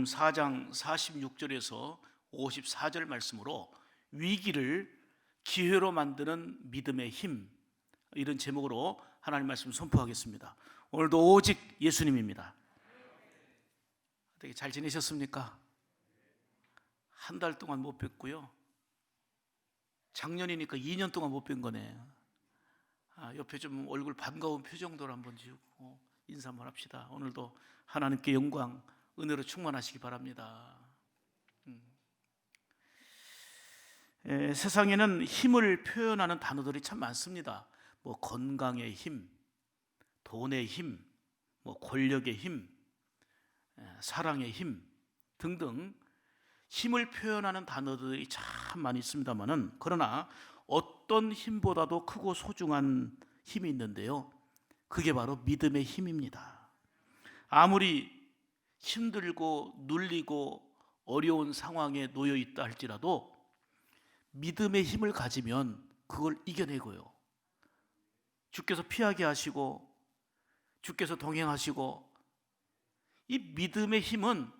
마태복음 4장 46절에서 54절 말씀으로 위기를 기회로 만드는 믿음의 힘, 이런 제목으로 하나님 말씀 선포하겠습니다. 오늘도 오직 예수님입니다. 되게 잘 지내셨습니까? 한 달 동안 못 뵙고요, 작년이니까 2년 동안 못 뵌 거네. 옆에 좀 얼굴 반가운 표정도 한번 지우고 인사 한번 합시다. 오늘도 하나님께 영광, 은혜로 충만하시기 바랍니다. 세상에는 힘을 표현하는 단어들이 참 많습니다. 뭐 건강의 힘, 돈의 힘, 뭐 권력의 힘, 사랑의 힘 등등 힘을 표현하는 단어들이 참 많이 있습니다만은, 그러나 어떤 힘보다도 크고 소중한 힘이 있는데요, 그게 바로 믿음의 힘입니다. 아무리 힘들고 눌리고 어려운 상황에 놓여 있다 할지라도 믿음의 힘을 가지면 그걸 이겨내고요, 주께서 피하게 하시고 주께서 동행하시고, 이 믿음의 힘은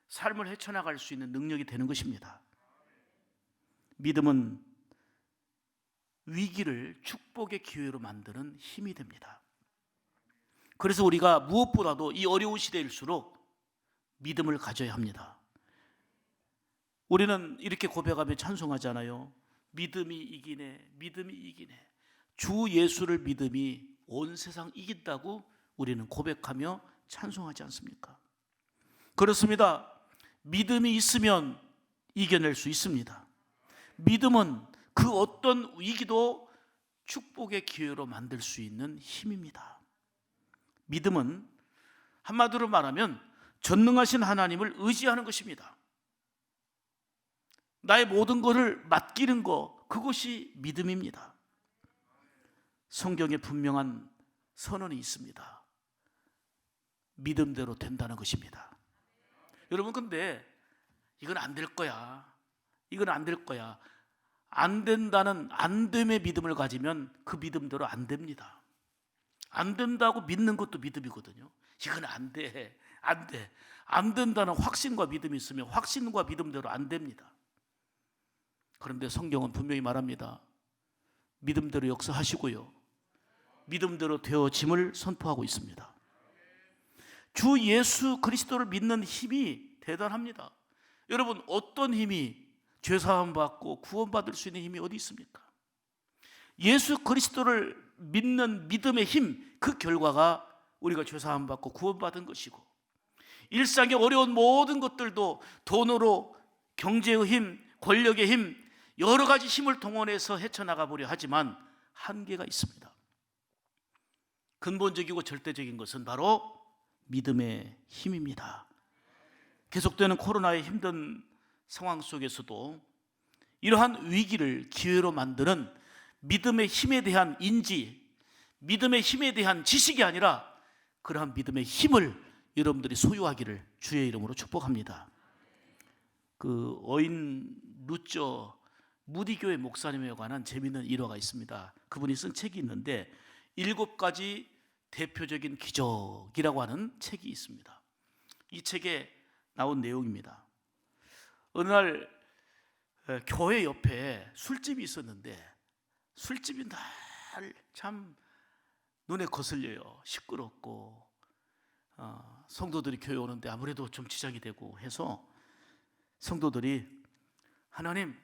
삶을 헤쳐나갈 수 있는 능력이 되는 것입니다. 믿음은 위기를 축복의 기회로 만드는 힘이 됩니다. 그래서 우리가 무엇보다도 이 어려운 시대일수록 믿음을 가져야 합니다. 우리는 이렇게 고백하며 찬송하잖아요. 믿음이 이기네, 믿음이 이기네. 주 예수를 믿음이 온 세상 이긴다고 우리는 고백하며 찬송하지 않습니까? 그렇습니다. 믿음이 있으면 이겨낼 수 있습니다. 믿음은 그 어떤 위기도 축복의 기회로 만들 수 있는 힘입니다. 믿음은 한마디로 말하면 전능하신 하나님을 의지하는 것입니다. 나의 모든 것을 맡기는 것, 그것이 믿음입니다. 성경에 분명한 선언이 있습니다. 믿음대로 된다는 것입니다. 여러분, 근데 이건 안 될 거야, 이건 안 될 거야, 안 된다는 안됨의 믿음을 가지면 그 믿음대로 안 됩니다. 안 된다고 믿는 것도 믿음이거든요. 이건 안 돼, 안 돼, 안 된다는 확신과 믿음이 있으면 확신과 믿음대로 안 됩니다. 그런데 성경은 분명히 말합니다. 믿음대로 역사하시고요, 믿음대로 되어짐을 선포하고 있습니다. 주 예수 그리스도를 믿는 힘이 대단합니다. 여러분, 어떤 힘이 죄사함 받고 구원받을 수 있는 힘이 어디 있습니까? 예수 그리스도를 믿는 믿음의 힘, 그 결과가 우리가 죄사함 받고 구원받은 것이고, 일상의 어려운 모든 것들도 돈으로, 경제의 힘, 권력의 힘, 여러 가지 힘을 동원해서 헤쳐나가 보려 하지만 한계가 있습니다. 근본적이고 절대적인 것은 바로 믿음의 힘입니다. 계속되는 코로나의 힘든 상황 속에서도 이러한 위기를 기회로 만드는 믿음의 힘에 대한 인지, 믿음의 힘에 대한 지식이 아니라 그러한 믿음의 힘을 여러분들이 소유하기를 주의 이름으로 축복합니다. 그 어인 루쩌 무디교회 목사님에 관한 재미있는 일화가 있습니다. 그분이 쓴 책이 있는데 7가지 대표적인 기적이라고 하는 책이 있습니다. 이 책에 나온 내용입니다. 어느 날 교회 옆에 술집이 있었는데, 술집이 날 참 눈에 거슬려요. 시끄럽고 성도들이 교회 오는데 아무래도 좀 지장이 되고 해서 성도들이 하나님,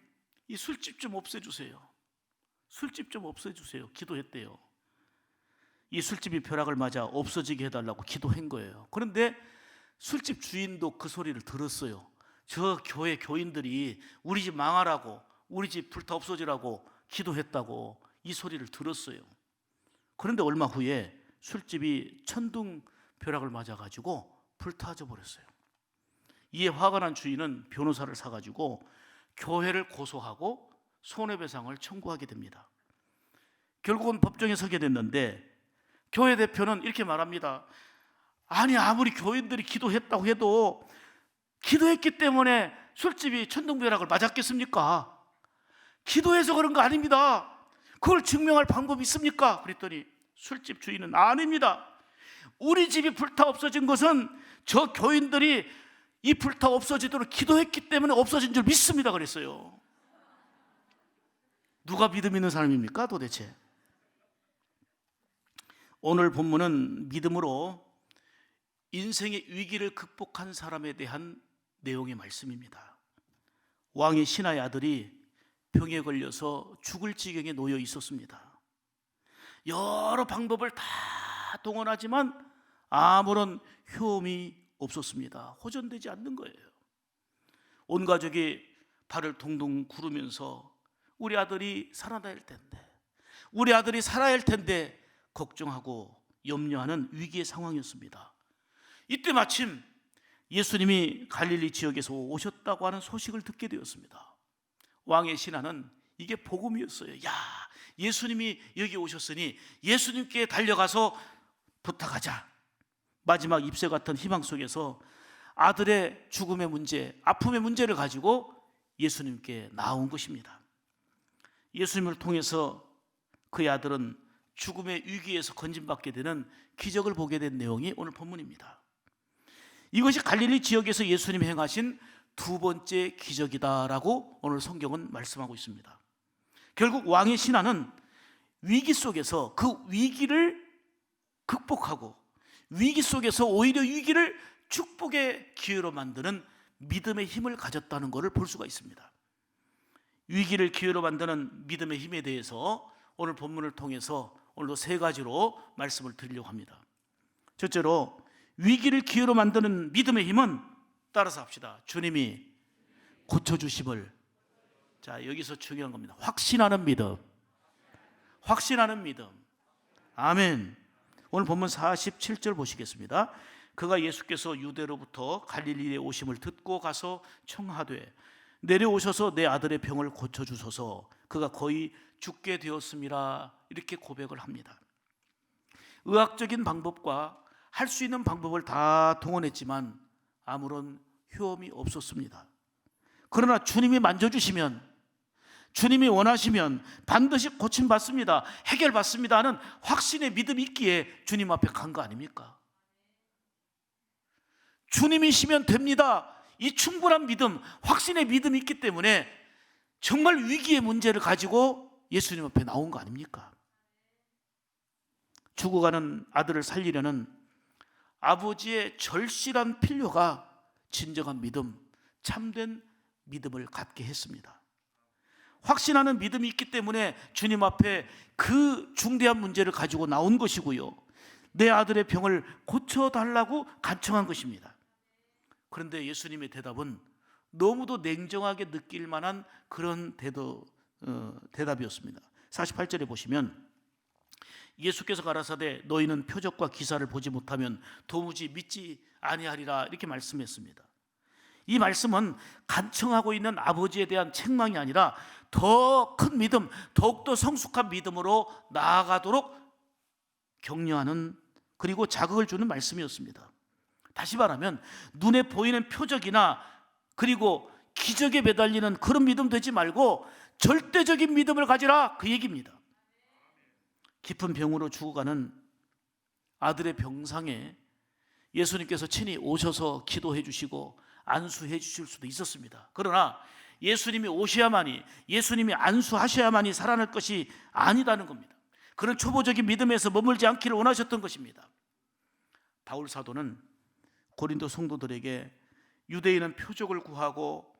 이 술집 좀 없애주세요, 술집 좀 없애주세요 기도했대요. 이 술집이 벼락을 맞아 없어지게 해달라고 기도한 거예요. 그런데 술집 주인도 그 소리를 들었어요. 저 교회 교인들이 우리 집 망하라고, 우리 집 불타 없어지라고 기도했다고 이 소리를 들었어요. 그런데 얼마 후에 술집이 천둥 벼락을 맞아가지고 불타져 버렸어요. 이에 화가 난 주인은 변호사를 사가지고 교회를 고소하고 손해배상을 청구하게 됩니다. 결국은 법정에 서게 됐는데 교회 대표는 이렇게 말합니다. 아니, 아무리 교인들이 기도했다고 해도 기도했기 때문에 술집이 천둥벼락을 맞았겠습니까? 기도해서 그런 거 아닙니다. 그걸 증명할 방법이 있습니까? 그랬더니 술집 주인은 아닙니다. 우리 집이 불타 없어진 것은 저 교인들이 이 불타 없어지도록 기도했기 때문에 없어진 줄 믿습니다 그랬어요. 누가 믿음 있는 사람입니까 도대체? 오늘 본문은 믿음으로 인생의 위기를 극복한 사람에 대한 내용의 말씀입니다. 왕의 신하의 아들이 병에 걸려서 죽을 지경에 놓여 있었습니다. 여러 방법을 다 동원하지만 아무런 효험이 없었습니다. 호전되지 않는 거예요. 온 가족이 발을 동동 구르면서 우리 아들이 살아날 텐데, 우리 아들이 살아야 할 텐데 걱정하고 염려하는 위기의 상황이었습니다. 이때 마침 예수님이 갈릴리 지역에서 오셨다고 하는 소식을 듣게 되었습니다. 왕의 신하는 이게 복음이었어요. 야, 예수님이 여기 오셨으니 예수님께 달려가서 부탁하자. 마지막 잎새 같은 희망 속에서 아들의 죽음의 문제, 아픔의 문제를 가지고 예수님께 나온 것입니다. 예수님을 통해서 그의 아들은 죽음의 위기에서 건진받게 되는 기적을 보게 된 내용이 오늘 본문입니다. 이것이 갈릴리 지역에서 예수님이 행하신 두 번째 기적이다라고 오늘 성경은 말씀하고 있습니다. 결국 왕의 신하는 위기 속에서 그 위기를 극복하고 위기 속에서 오히려 위기를 축복의 기회로 만드는 믿음의 힘을 가졌다는 것을 볼 수가 있습니다. 위기를 기회로 만드는 믿음의 힘에 대해서 오늘 본문을 통해서 오늘도 세 가지로 말씀을 드리려고 합니다. 첫째로 위기를 기회로 만드는 믿음의 힘은 따라서 합시다. 주님이 고쳐주심을. 자, 여기서 중요한 겁니다. 확신하는 믿음. 확신하는 믿음. 아멘. 오늘 본문 47절 보시겠습니다. 그가 예수께서 유대로부터 갈릴리에 오심을 듣고 가서 청하되 내려오셔서 내 아들의 병을 고쳐주소서, 그가 거의 죽게 되었음이라, 이렇게 고백을 합니다. 의학적인 방법과 할 수 있는 방법을 다 동원했지만 아무런 효험이 없었습니다. 그러나 주님이 만져주시면, 주님이 원하시면 반드시 고침받습니다, 해결받습니다 하는 확신의 믿음이 있기에 주님 앞에 간 거 아닙니까? 주님이시면 됩니다, 이 충분한 믿음, 확신의 믿음이 있기 때문에 정말 위기의 문제를 가지고 예수님 앞에 나온 거 아닙니까? 죽어가는 아들을 살리려는 아버지의 절실한 필요가 진정한 믿음, 참된 믿음을 갖게 했습니다. 확신하는 믿음이 있기 때문에 주님 앞에 그 중대한 문제를 가지고 나온 것이고요, 내 아들의 병을 고쳐달라고 간청한 것입니다. 그런데 예수님의 대답은 너무도 냉정하게 느낄 만한 그런 대답이었습니다. 48절에 보시면 예수께서 가라사대 너희는 표적과 기사를 보지 못하면 도무지 믿지 아니하리라, 이렇게 말씀했습니다. 이 말씀은 간청하고 있는 아버지에 대한 책망이 아니라 더 큰 믿음, 더욱더 성숙한 믿음으로 나아가도록 격려하는, 그리고 자극을 주는 말씀이었습니다. 다시 말하면 눈에 보이는 표적이나 그리고 기적에 매달리는 그런 믿음 되지 말고 절대적인 믿음을 가지라, 그 얘기입니다. 깊은 병으로 죽어가는 아들의 병상에 예수님께서 친히 오셔서 기도해 주시고 안수해 주실 수도 있었습니다. 그러나 예수님이 오셔야만이, 예수님이 안수하셔야만이 살아날 것이 아니다는 겁니다. 그런 초보적인 믿음에서 머물지 않기를 원하셨던 것입니다. 바울 사도는 고린도 성도들에게 유대인은 표적을 구하고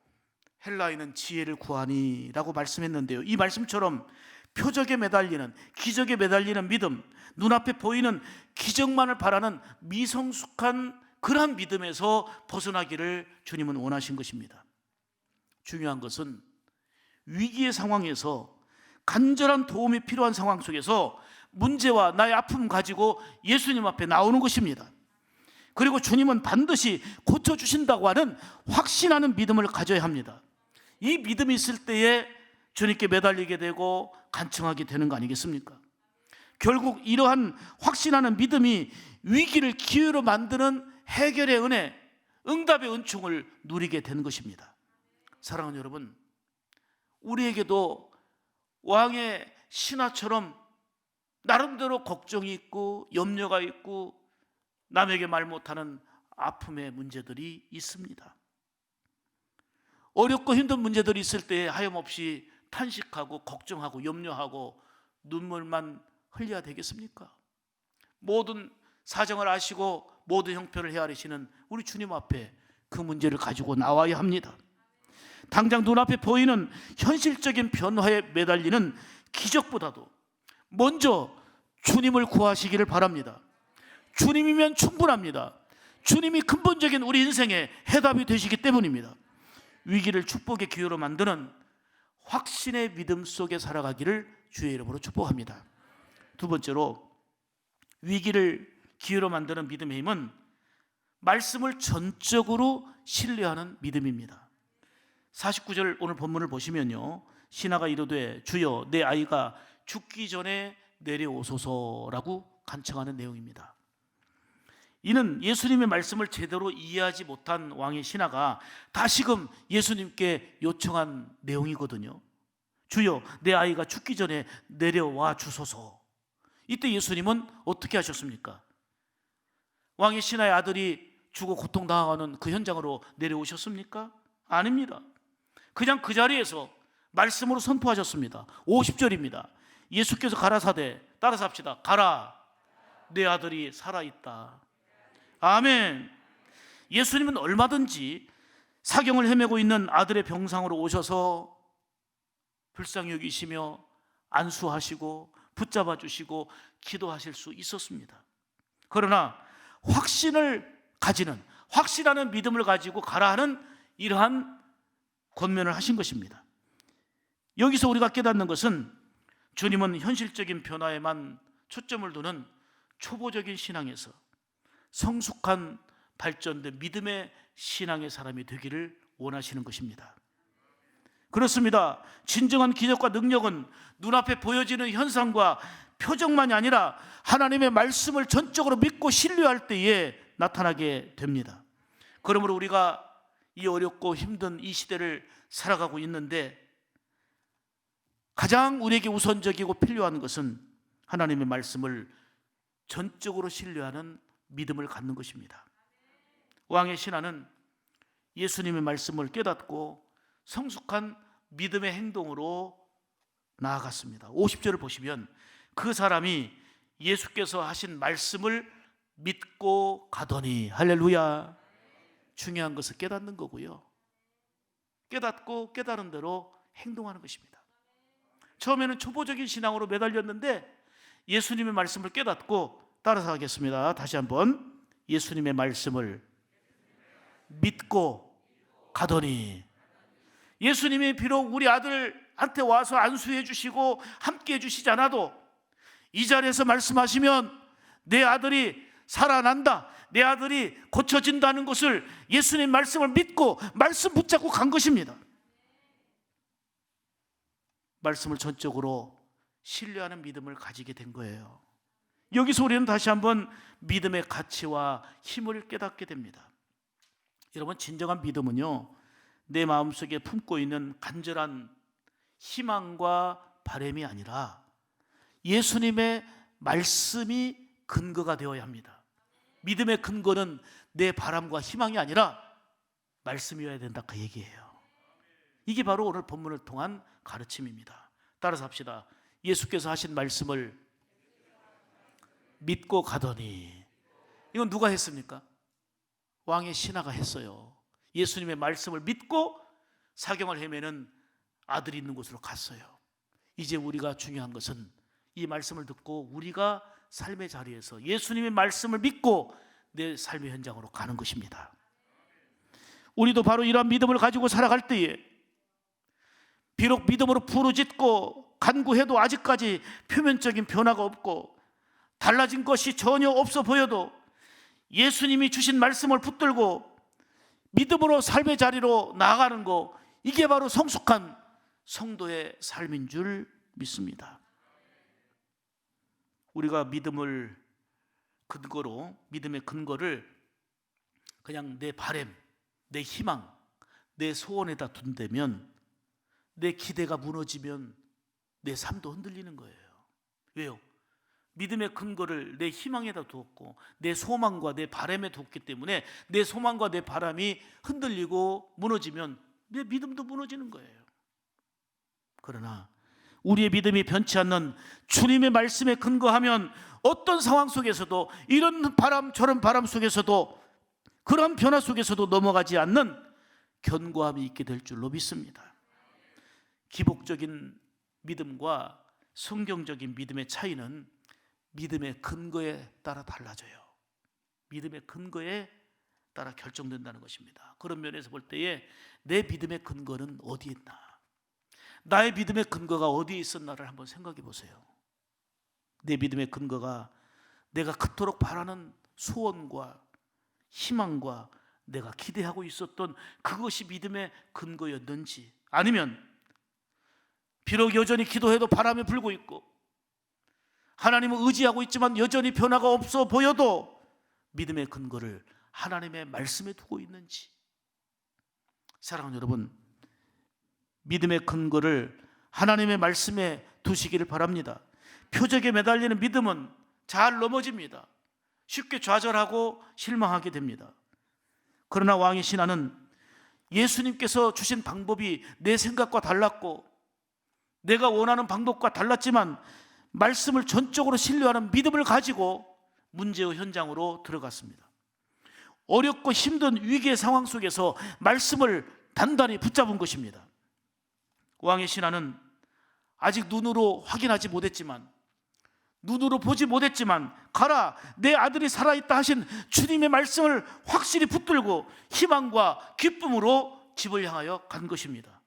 헬라인은 지혜를 구하니라고 말씀했는데요, 이 말씀처럼 표적에 매달리는, 기적에 매달리는 믿음, 눈앞에 보이는 기적만을 바라는 미성숙한 그러한 믿음에서 벗어나기를 주님은 원하신 것입니다. 중요한 것은 위기의 상황에서, 간절한 도움이 필요한 상황 속에서 문제와 나의 아픔 가지고 예수님 앞에 나오는 것입니다. 그리고 주님은 반드시 고쳐주신다고 하는 확신하는 믿음을 가져야 합니다. 이 믿음이 있을 때에 주님께 매달리게 되고 간청하게 되는 거 아니겠습니까? 결국 이러한 확신하는 믿음이 위기를 기회로 만드는 해결의 은혜, 응답의 은총을 누리게 되는 것입니다. 사랑하는 여러분, 우리에게도 왕의 신하처럼 나름대로 걱정이 있고 염려가 있고 남에게 말 못하는 아픔의 문제들이 있습니다. 어렵고 힘든 문제들이 있을 때 하염없이 탄식하고 걱정하고 염려하고 눈물만 흘려야 되겠습니까? 모든 사정을 아시고 모든 형편을 헤아리시는 우리 주님 앞에 그 문제를 가지고 나와야 합니다. 당장 눈앞에 보이는 현실적인 변화에 매달리는 기적보다도 먼저 주님을 구하시기를 바랍니다. 주님이면 충분합니다. 주님이 근본적인 우리 인생의 해답이 되시기 때문입니다. 위기를 축복의 기회로 만드는 확신의 믿음 속에 살아가기를 주의 이름으로 축복합니다. 두 번째로, 위기를 기회로 만드는 믿음의 힘은 말씀을 전적으로 신뢰하는 믿음입니다. 49절 오늘 본문을 보시면요, 신하가 이르되 주여 내 아이가 죽기 전에 내려오소서라고 간청하는 내용입니다. 이는 예수님의 말씀을 제대로 이해하지 못한 왕의 신하가 다시금 예수님께 요청한 내용이거든요. 주여 내 아이가 죽기 전에 내려와 주소서. 이때 예수님은 어떻게 하셨습니까? 왕의 신하의 아들이 죽어 고통당하는 그 현장으로 내려오셨습니까? 아닙니다. 그냥 그 자리에서 말씀으로 선포하셨습니다. 50절입니다. 예수께서 가라사대, 따라서 합시다. 가라, 내 아들이 살아있다. 아멘. 예수님은 얼마든지 사경을 헤매고 있는 아들의 병상으로 오셔서 불쌍히 여기시며 안수하시고 붙잡아 주시고 기도하실 수 있었습니다. 그러나 확신을 가지는, 확실한 믿음을 가지고 가라 하는 이러한 권면을 하신 것입니다. 여기서 우리가 깨닫는 것은 주님은 현실적인 변화에만 초점을 두는 초보적인 신앙에서 성숙한 발전된 믿음의 신앙의 사람이 되기를 원하시는 것입니다. 그렇습니다. 진정한 기적과 능력은 눈앞에 보여지는 현상과 표정만이 아니라 하나님의 말씀을 전적으로 믿고 신뢰할 때에 나타나게 됩니다. 그러므로 우리가 이 어렵고 힘든 이 시대를 살아가고 있는데 가장 우리에게 우선적이고 필요한 것은 하나님의 말씀을 전적으로 신뢰하는 믿음을 갖는 것입니다. 왕의 신하는 예수님의 말씀을 깨닫고 성숙한 믿음의 행동으로 나아갔습니다. 50절을 보시면 그 사람이 예수께서 하신 말씀을 믿고 가더니, 할렐루야. 중요한 것은 깨닫는 거고요, 깨닫고 깨달은 대로 행동하는 것입니다. 처음에는 초보적인 신앙으로 매달렸는데 예수님의 말씀을 깨닫고, 따라서 하겠습니다. 다시 한번, 예수님의 말씀을 믿고 가더니. 예수님이 비록 우리 아들한테 와서 안수해 주시고 함께 해 주시지 않아도 이 자리에서 말씀하시면 내 아들이 살아난다, 내 아들이 고쳐진다는 것을 예수님 말씀을 믿고 말씀 붙잡고 간 것입니다. 말씀을 전적으로 신뢰하는 믿음을 가지게 된 거예요. 여기서 우리는 다시 한번 믿음의 가치와 힘을 깨닫게 됩니다. 여러분, 진정한 믿음은요, 내 마음속에 품고 있는 간절한 희망과 바람이 아니라 예수님의 말씀이 근거가 되어야 합니다. 믿음의 근거는 내 바람과 희망이 아니라 말씀이어야 된다, 그 얘기예요. 이게 바로 오늘 본문을 통한 가르침입니다. 따라서 합시다. 예수께서 하신 말씀을 믿고 가더니. 이건 누가 했습니까? 왕의 신하가 했어요. 예수님의 말씀을 믿고 사경을 헤매는 아들이 있는 곳으로 갔어요. 이제 우리가 중요한 것은 이 말씀을 듣고 우리가 삶의 자리에서 예수님의 말씀을 믿고 내 삶의 현장으로 가는 것입니다. 우리도 바로 이러한 믿음을 가지고 살아갈 때에 비록 믿음으로 부르짖고 간구해도 아직까지 표면적인 변화가 없고 달라진 것이 전혀 없어 보여도 예수님이 주신 말씀을 붙들고 믿음으로 삶의 자리로 나아가는 거, 이게 바로 성숙한 성도의 삶인 줄 믿습니다. 우리가 믿음을 근거로, 믿음의 근거를 그냥 내 바람, 내 희망, 내 소원에다 둔다면, 내 기대가 무너지면 내 삶도 흔들리는 거예요. 왜요? 믿음의 근거를 내 희망에다 두었고 내 소망과 내 바람에 두었기 때문에 내 소망과 내 바람이 흔들리고 무너지면 내 믿음도 무너지는 거예요. 그러나 우리의 믿음이 변치 않는 주님의 말씀에 근거하면 어떤 상황 속에서도, 이런 바람 저런 바람 속에서도, 그런 변화 속에서도 넘어가지 않는 견고함이 있게 될 줄로 믿습니다. 기복적인 믿음과 성경적인 믿음의 차이는 믿음의 근거에 따라 달라져요. 믿음의 근거에 따라 결정된다는 것입니다. 그런 면에서 볼 때에 내 믿음의 근거는 어디에 있나, 나의 믿음의 근거가 어디에 있었나를 한번 생각해 보세요. 내 믿음의 근거가 내가 그토록 바라는 소원과 희망과 내가 기대하고 있었던 그것이 믿음의 근거였는지, 아니면 비록 여전히 기도해도 바람이 불고 있고 하나님을 의지하고 있지만 여전히 변화가 없어 보여도 믿음의 근거를 하나님의 말씀에 두고 있는지. 사랑하는 여러분, 믿음의 근거를 하나님의 말씀에 두시기를 바랍니다. 표적에 매달리는 믿음은 잘 넘어집니다. 쉽게 좌절하고 실망하게 됩니다. 그러나 왕의 신하는 예수님께서 주신 방법이 내 생각과 달랐고 내가 원하는 방법과 달랐지만 말씀을 전적으로 신뢰하는 믿음을 가지고 문제의 현장으로 들어갔습니다. 어렵고 힘든 위기의 상황 속에서 말씀을 단단히 붙잡은 것입니다. 왕의 신하는 아직 눈으로 확인하지 못했지만, 눈으로 보지 못했지만 가라, 내 아들이 살아있다 하신 주님의 말씀을 확실히 붙들고 희망과 기쁨으로 집을 향하여 간 것입니다.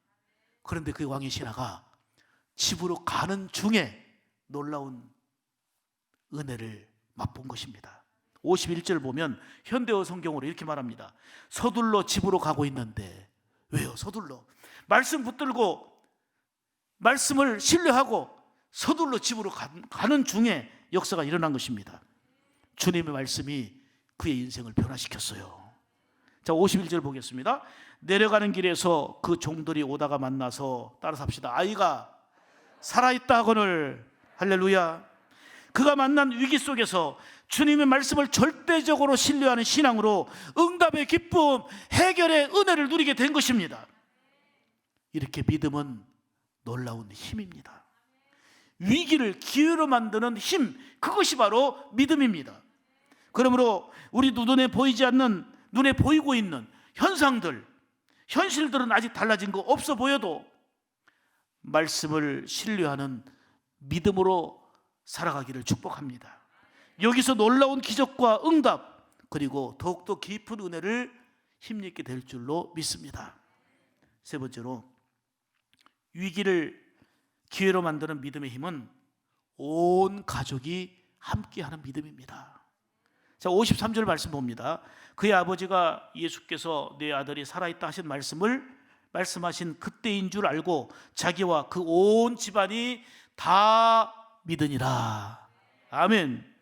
그런데 그 왕의 신하가 집으로 가는 중에 놀라운 은혜를 맛본 것입니다. 51절 보면 현대어 성경으로 이렇게 말합니다. 서둘러 집으로 가고 있는데. 왜요? 서둘러 말씀 붙들고 말씀을 신뢰하고 서둘러 집으로 가는 중에 역사가 일어난 것입니다. 주님의 말씀이 그의 인생을 변화시켰어요. 자, 51절 보겠습니다. 내려가는 길에서 그 종들이 오다가 만나서, 따라서 합시다. 아이가 살아있다 하거늘. 할렐루야. 그가 만난 위기 속에서 주님의 말씀을 절대적으로 신뢰하는 신앙으로 응답의 기쁨, 해결의 은혜를 누리게 된 것입니다. 이렇게 믿음은 놀라운 힘입니다. 위기를 기회로 만드는 힘, 그것이 바로 믿음입니다. 그러므로 우리 눈에 보이지 않는, 눈에 보이고 있는 현상들, 현실들은 아직 달라진 거 없어 보여도 말씀을 신뢰하는 믿음으로 살아가기를 축복합니다. 여기서 놀라운 기적과 응답, 그리고 더욱더 깊은 은혜를 힘입게 될 줄로 믿습니다. 세 번째로, 위기를 기회로 만드는 믿음의 힘은 온 가족이 함께하는 믿음입니다. 자, 53절 말씀 봅니다. 그의 아버지가 예수께서 내 아들이 살아있다 하신 말씀을 말씀하신 그때인 줄 알고 자기와 그 온 집안이 다 믿으니라. 아멘.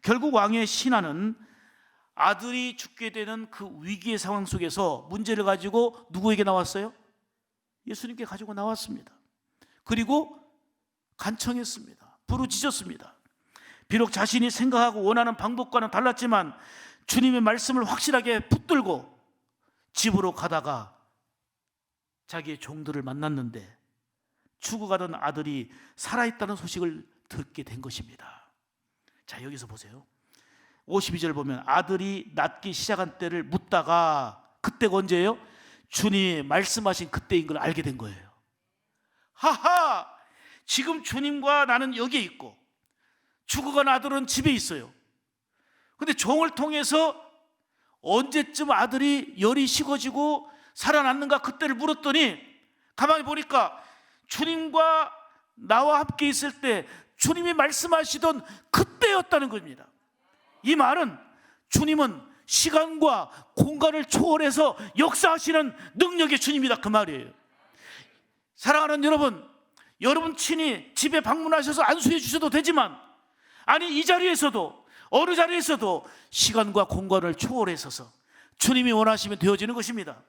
결국 왕의 신하는 아들이 죽게 되는 그 위기의 상황 속에서 문제를 가지고 누구에게 나왔어요? 예수님께 가지고 나왔습니다. 그리고 간청했습니다. 부르짖었습니다. 비록 자신이 생각하고 원하는 방법과는 달랐지만 주님의 말씀을 확실하게 붙들고 집으로 가다가 자기의 종들을 만났는데 죽어가던 아들이 살아있다는 소식을 듣게 된 것입니다. 자, 여기서 보세요. 52절 보면 아들이 낫기 시작한 때를 묻다가, 그때가 언제예요? 주님이 말씀하신 그때인 걸 알게 된 거예요. 하하! 지금 주님과 나는 여기에 있고 죽어간 아들은 집에 있어요. 근데 종을 통해서 언제쯤 아들이 열이 식어지고 살아났는가 그때를 물었더니 가만히 보니까 주님과 나와 함께 있을 때 주님이 말씀하시던 그때였다는 겁니다. 이 말은 주님은 시간과 공간을 초월해서 역사하시는 능력의 주님이다, 그 말이에요. 사랑하는 여러분, 여러분 친히 집에 방문하셔서 안수해 주셔도 되지만, 아니 이 자리에서도 어느 자리에서도 시간과 공간을 초월해서서 주님이 원하시면 되어지는 것입니다.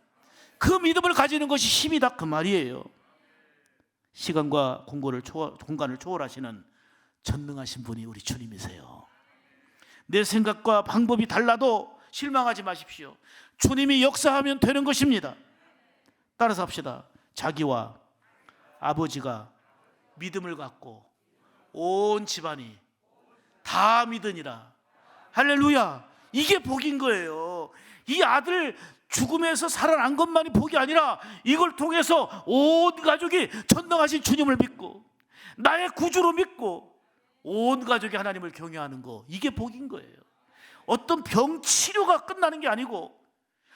그 믿음을 가지는 것이 힘이다, 그 말이에요. 시간과 공간을 초월하시는 전능하신 분이 우리 주님이세요. 내 생각과 방법이 달라도 실망하지 마십시오. 주님이 역사하면 되는 것입니다. 따라서 합시다. 자기와 아버지가 믿음을 갖고 온 집안이 다 믿으니라. 할렐루야. 이게 복인 거예요. 이 아들 죽음에서 살아난 것만이 복이 아니라 이걸 통해서 온 가족이 전능하신 주님을 믿고 나의 구주로 믿고 온 가족이 하나님을 경외하는 거, 이게 복인 거예요. 어떤 병 치료가 끝나는 게 아니고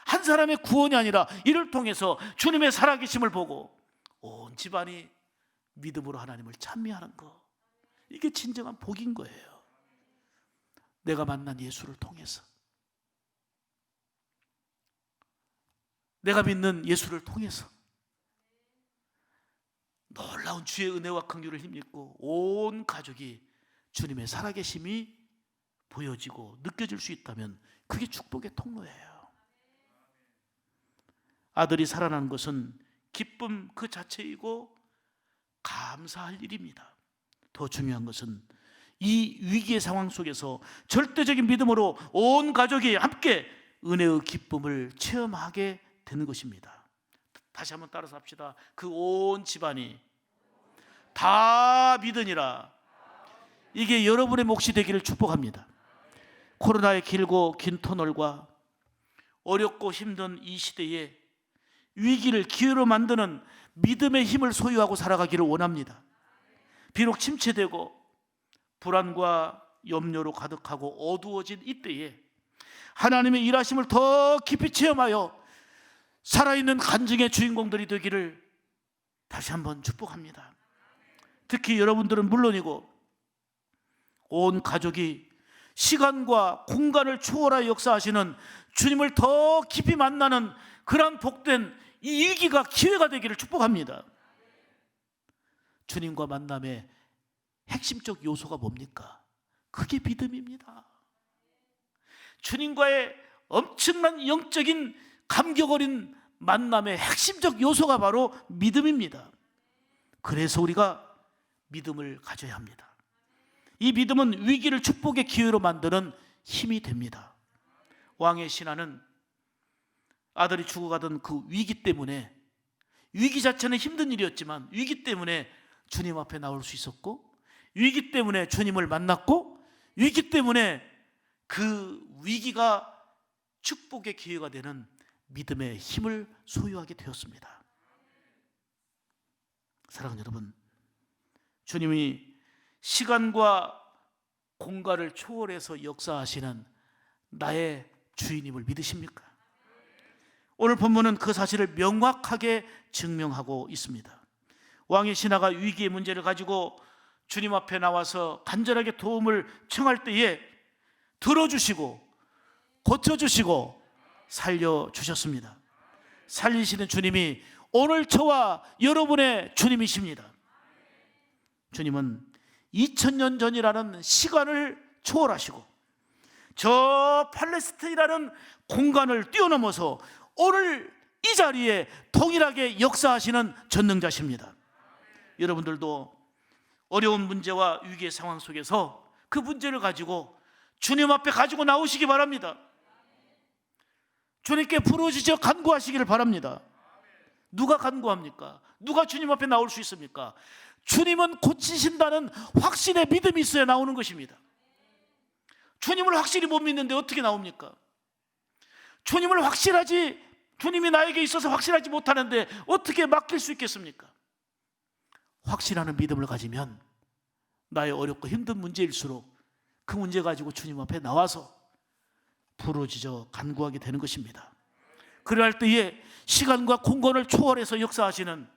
한 사람의 구원이 아니라 이를 통해서 주님의 살아계심을 보고 온 집안이 믿음으로 하나님을 찬미하는 거, 이게 진정한 복인 거예요. 내가 만난 예수를 통해서, 내가 믿는 예수를 통해서 놀라운 주의 은혜와 긍휼을 힘입고 온 가족이 주님의 살아계심이 보여지고 느껴질 수 있다면 그게 축복의 통로예요. 아들이 살아난 것은 기쁨 그 자체이고 감사할 일입니다. 더 중요한 것은 이 위기의 상황 속에서 절대적인 믿음으로 온 가족이 함께 은혜의 기쁨을 체험하게 되는 것입니다. 다시 한번 따라서 합시다. 그 온 집안이 다 믿으니라. 이게 여러분의 몫이 되기를 축복합니다. 코로나의 길고 긴 터널과 어렵고 힘든 이 시대에 위기를 기회로 만드는 믿음의 힘을 소유하고 살아가기를 원합니다. 비록 침체되고 불안과 염려로 가득하고 어두워진 이때에 하나님의 일하심을 더 깊이 체험하여 살아있는 간증의 주인공들이 되기를 다시 한번 축복합니다. 특히 여러분들은 물론이고 온 가족이 시간과 공간을 초월하여 역사하시는 주님을 더 깊이 만나는 그런 복된 이 위기가 기회가 되기를 축복합니다. 주님과 만남의 핵심적 요소가 뭡니까? 그게 믿음입니다. 주님과의 엄청난 영적인 감격 어린 만남의 핵심적 요소가 바로 믿음입니다. 그래서 우리가 믿음을 가져야 합니다. 이 믿음은 위기를 축복의 기회로 만드는 힘이 됩니다. 왕의 신하는 아들이 죽어가던 그 위기 때문에, 위기 자체는 힘든 일이었지만 위기 때문에 주님 앞에 나올 수 있었고, 위기 때문에 주님을 만났고, 위기 때문에 그 위기가 축복의 기회가 되는 믿음의 힘을 소유하게 되었습니다. 사랑하는 여러분, 주님이 시간과 공간을 초월해서 역사하시는 나의 주인임을 믿으십니까? 오늘 본문은 그 사실을 명확하게 증명하고 있습니다. 왕의 신하가 위기의 문제를 가지고 주님 앞에 나와서 간절하게 도움을 청할 때에 들어주시고 고쳐주시고 살려주셨습니다. 살리시는 주님이 오늘 저와 여러분의 주님이십니다. 주님은 2000년 전이라는 시간을 초월하시고 저 팔레스타인이라는 공간을 뛰어넘어서 오늘 이 자리에 동일하게 역사하시는 전능자십니다. 여러분들도 어려운 문제와 위기의 상황 속에서 그 문제를 가지고 주님 앞에 가지고 나오시기 바랍니다. 주님께 부르짖어 간구하시기를 바랍니다. 누가 간구합니까? 누가 주님 앞에 나올 수 있습니까? 주님은 고치신다는 확신의 믿음이 있어야 나오는 것입니다. 주님을 확실히 못 믿는데 어떻게 나옵니까? 주님을 주님이 나에게 있어서 확실하지 못하는데 어떻게 맡길 수 있겠습니까? 확신하는 믿음을 가지면 나의 어렵고 힘든 문제일수록 그 문제 가지고 주님 앞에 나와서 부르짖어 간구하게 되는 것입니다. 그러할 때에 시간과 공간을 초월해서 역사하시는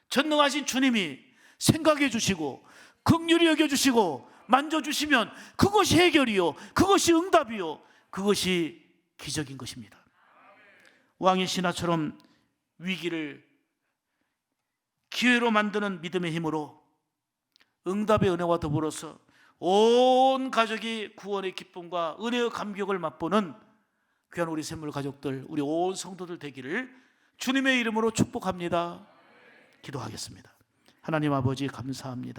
전능하신 주님이 생각해 주시고 긍휼히 여겨 주시고 만져주시면 그것이 해결이요, 그것이 응답이요, 그것이 기적인 것입니다. 왕의 신하처럼 위기를 기회로 만드는 믿음의 힘으로 응답의 은혜와 더불어서 온 가족이 구원의 기쁨과 은혜의 감격을 맛보는 귀한 우리 샘물 가족들, 우리 온 성도들 되기를 주님의 이름으로 축복합니다. 기도하겠습니다. 하나님 아버지 감사합니다.